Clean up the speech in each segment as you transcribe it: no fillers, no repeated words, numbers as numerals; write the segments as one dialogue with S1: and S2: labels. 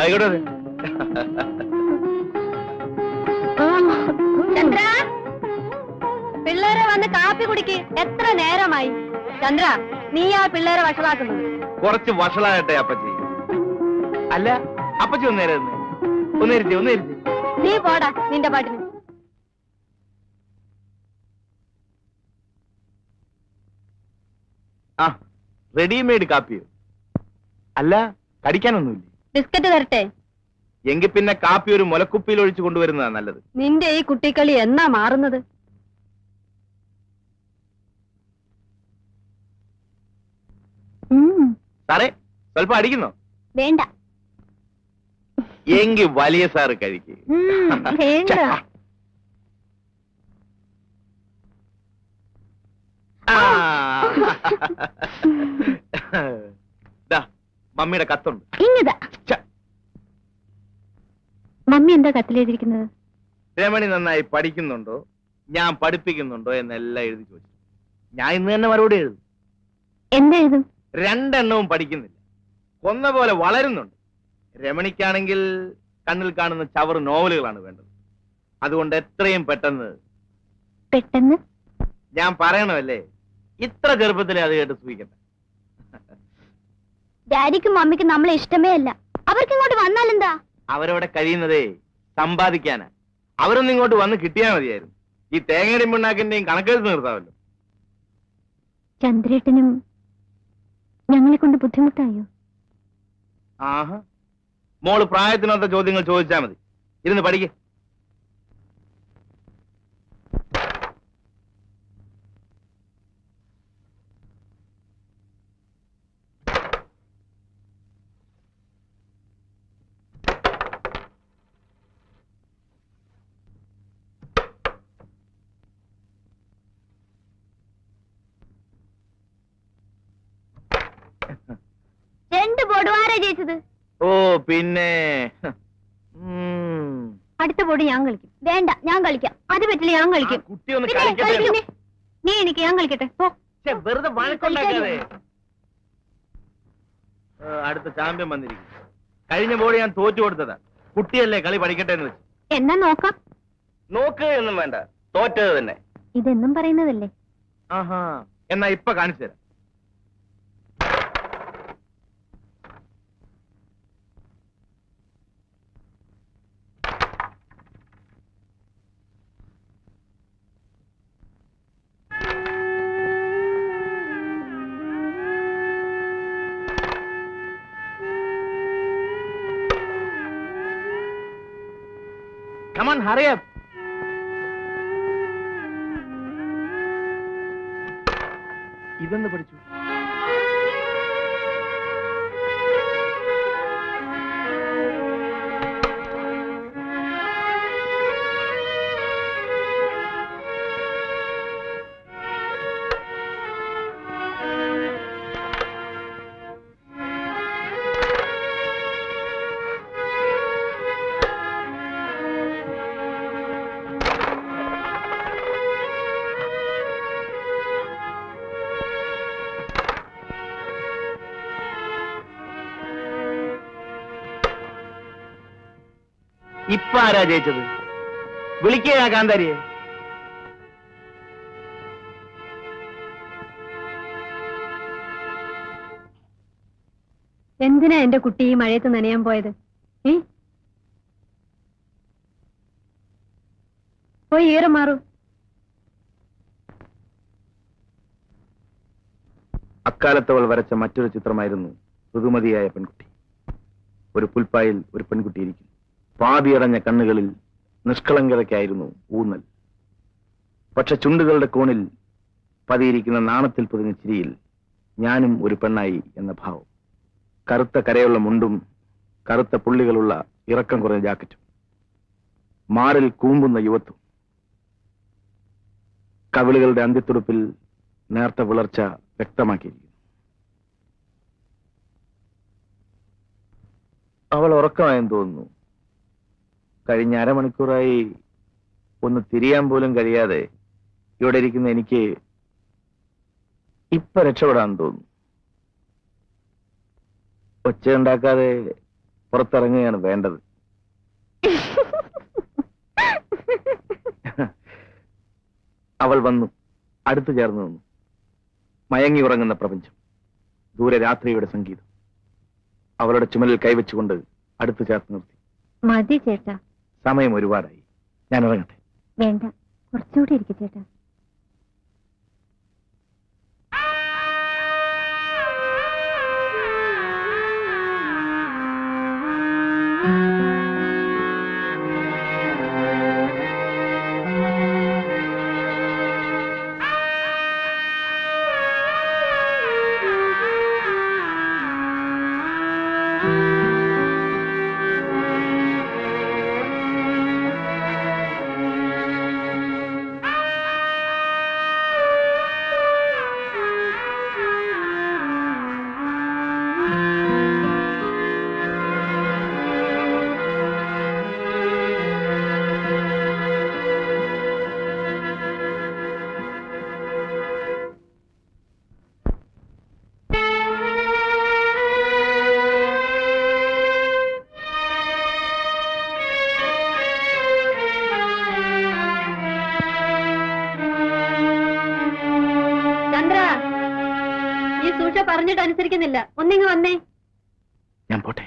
S1: ആയിക്കോട്ടെ.
S2: ചന്ദ്ര, പിള്ളേരെ വന്ന് കാപ്പി കുടിക്ക്. എത്ര നേരമായി? ചന്ദ്ര, നീ ആ പിള്ളേരെ വഷളാക്കുന്നത്.
S1: കുറച്ച് വഷളാകട്ടെ അപ്പച്ചി. അല്ല, അപ്പച്ചി ഒന്നേരുന്നേ.
S2: നീ പോടാ നിന്റെ പാട്ടിന്.
S1: ആ, റെഡിമെയ്ഡ് കാപ്പിയോ? അല്ല, കടിക്കാനൊന്നുമില്ലേ?
S2: ബിസ്ക്കറ്റ് തരട്ടെ?
S1: എങ്കിൽ പിന്നെ കാപ്പി ഒരു മുലക്കുപ്പിയിൽ ഒഴിച്ചു കൊണ്ടുവരുന്നതാ നല്ലത്.
S2: നിന്റെ ഈ കുട്ടിക്കളി എന്നാ മാറുന്നത്?
S1: സാറേ, സ്വല്പം അടിക്കുന്നോ?
S2: വേണ്ട.
S1: എങ്കിൽ വലിയ സാറ് കഴിക്ക്. മമ്മിയുടെ കത്തുണ്ട്.
S2: മമ്മി എന്താ കത്തിലെഴുതിയിരിക്കുന്നത്?
S1: രമണി നന്നായി പഠിക്കുന്നുണ്ടോ, ഞാൻ പഠിപ്പിക്കുന്നുണ്ടോ എന്നെല്ലാം എഴുതി ചോദിച്ചു. ഞാൻ ഇന്ന് തന്നെ മറുപടി എഴുതും.
S2: എന്തെഴുതും?
S1: 2 എണ്ണവും പഠിക്കുന്നില്ല, കൊന്ന പോലെ വളരുന്നുണ്ട്. രമണിക്കാണെങ്കിൽ കണ്ണിൽ കാണുന്ന ചവറ് നോവലുകളാണ് വേണ്ടത്. അതുകൊണ്ട് എത്രയും പെട്ടെന്ന് ഞാൻ പറയണമല്ലേ, ഇത്ര ചെറുപ്പത്തിലെ അത് കേട്ട് സൂഹിക്കട്ടെ.
S2: ഡാഡിക്കും മമ്മിക്കും നമ്മളെ ഇഷ്ടമേ അല്ല. അവർക്ക് ഇങ്ങോട്ട് വന്നാലെന്താ?
S1: അവരവിടെ കഴിയുന്നതേ സമ്പാദിക്കാനാ. അവരൊന്നും ഇങ്ങോട്ട് വന്ന് കിട്ടിയാൽ മതിയായിരുന്നു. ഈ തേങ്ങയുടെയും പിണ്ണാക്കിന്റെയും കണക്കെടുത്ത് നിർത്താമല്ലോ.
S2: ചന്ദ്രേട്ടനും ഞങ്ങളെ കൊണ്ട് ബുദ്ധിമുട്ടായോ?
S1: ആഹാ, മോള് പ്രായത്തിനൊത്ത ചോദ്യങ്ങൾ ചോദിച്ചാൽ മതി. ഇരുന്ന് പഠിക്കേ.
S2: ജയിച്ചത്?
S1: ഓ പിന്നെ
S2: അടുത്ത ബോർഡ് ഞാൻ കളിക്കും. വേണ്ട, ഞാൻ കളിക്കാം. അത് പറ്റില്ല, ഞാൻ കളിക്കും. നീ എനിക്ക് ഞാൻ കളിക്കട്ടെ.
S1: വെറുതെ വഴക്കുണ്ടാക്കാതെ. അടുത്ത ചാമ്പ്യൻ വന്നിരിക്കും. കഴിഞ്ഞ ബോർഡ് ഞാൻ തോറ്റു കൊടുത്തതാ. കുട്ടിയല്ലേ, കളി പഠിക്കട്ടെ എന്ന് വെച്ച്.
S2: എന്നാ നോക്കാം.
S1: നോക്കുക എന്നും വേണ്ട, തോറ്റത് തന്നെ.
S2: ഇതെന്നും പറയുന്നതല്ലേ.
S1: ആഹാ, എന്നാ ഇപ്പൊ കാണിച്ചു തരാം. Come on, hurry up. ഇതെന്ന് പഠിച്ചു. ഇപ്പൊ ആരാ ജയിച്ചത്? വിളിക്കുക കാന്താരിയെ.
S2: എന്തിനാ എന്റെ കുട്ടി ഈ മഴയത്ത് നനയാൻ പോയത്? പോയി ഈറ മാറൂ.
S1: അക്കാലത്തവൾ വരച്ച മറ്റൊരു ചിത്രമായിരുന്നു ഋതുമതിയായ പെൺകുട്ടി. ഒരു പുൽപ്പായിൽ ഒരു പെൺകുട്ടി ഇരിക്കുന്നു. പാതിയടഞ്ഞ കണ്ണുകളിൽ നിഷ്കളങ്കതയ്ക്കായിരുന്നു ഊന്നൽ. പക്ഷെ ചുണ്ടുകളുടെ കോണിൽ പതിയിരിക്കുന്ന നാണത്തിൽ പൊതിഞ്ഞ ചിരിയിൽ ഞാനും ഒരു പെണ്ണായി എന്ന ഭാവം. കറുത്ത കരയുള്ള മുണ്ടും കറുത്ത പുള്ളികളുള്ള ഇറക്കം കുറഞ്ഞ ജാക്കറ്റും, മാറിൽ കൂമ്പുന്ന യുവത്വം, കവിളുകളുടെ അന്ത്യത്തുടുപ്പിൽ നേർത്ത വിളർച്ച വ്യക്തമാക്കിയിരിക്കുന്നു. അവൾ ഉറക്കമായെന്ന് തോന്നുന്നു. കഴിഞ്ഞ അരമണിക്കൂറായി ഒന്ന് തിരിയാൻ പോലും കഴിയാതെ ഇവിടെ ഇരിക്കുന്ന എനിക്ക് ഇപ്പൊ രക്ഷപ്പെടാൻ തോന്നുന്നു. ഒച്ചയുണ്ടാക്കാതെ പുറത്തിറങ്ങുകയാണ് വേണ്ടത്. അവൾ വന്നു, അടുത്തു ചേർന്ന് നിന്നു. മയങ്ങി ഉറങ്ങുന്ന പ്രപഞ്ചം, ദൂരെ രാത്രിയുടെ സംഗീതം. അവളുടെ ചുമലിൽ കൈവച്ചുകൊണ്ട് അടുത്തു ചേർത്ത് നിർത്തി.
S2: മതി ചേട്ടാ,
S1: സമയം ഒരുപാടായി, ഞാൻ ഇറങ്ങട്ടെ.
S2: വേണ്ട, കുറച്ചുകൂടി ഇരിക്കും ചേട്ടാ. പറഞ്ഞിട്ട് അനുസരിക്കുന്നില്ല, ഒന്നിങ്ങ് വന്നേ.
S1: ഞാൻ പോട്ടെ.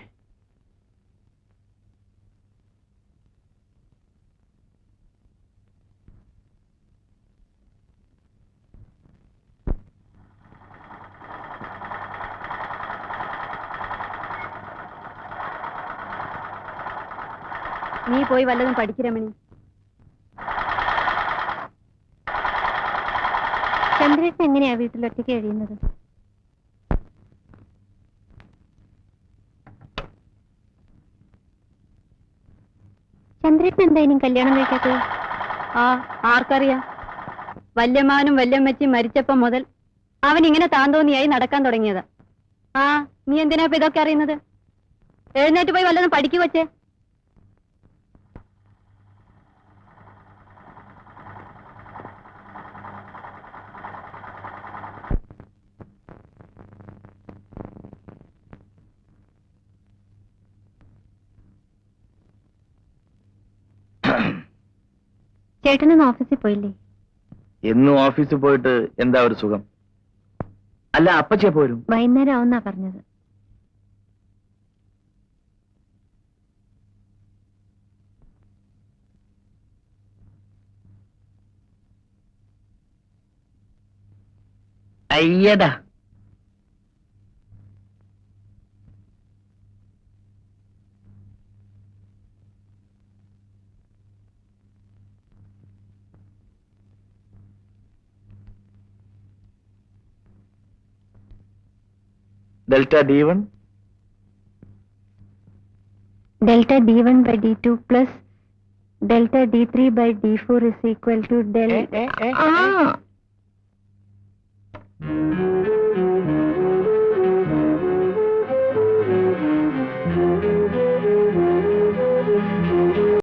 S2: നീ പോയി വല്ലതും പഠിച്ചിരമണി. ചന്ദ്രേട്ടൻ എങ്ങനെയാ വീട്ടിലൊറ്റയ്ക്ക് കഴിയുന്നത്? ചന്ദ്രേട്ടൻ എന്താ ഇനിയും കല്യാണം കഴിക്കാത്തത്?
S3: ആർക്കറിയാം. വല്യമാനും വല്യമ്മച്ചും മരിച്ചപ്പം മുതൽ അവൻ ഇങ്ങനെ താന്തോന്നിയായി നടക്കാൻ തുടങ്ങിയത്. നീ എന്തിനാ ഇപ്പൊ ഇതൊക്കെ അറിയുന്നത്? എഴുന്നേറ്റ് പോയി വല്ലതും പഠിക്കു വച്ചേ.
S2: ചേട്ടനൊന്ന് ഓഫീസിൽ പോയില്ലേ?
S1: എന്നും ഓഫീസിൽ പോയിട്ട് എന്താ ഒരു സുഖം? അല്ല, അപ്പച്ചേ പോരും.
S2: വൈകുന്നേരം ആവുന്നാ പറഞ്ഞത്.
S1: അയ്യടാ, delta d1
S2: delta d1 by d2 plus delta d3 by d4 is equal to del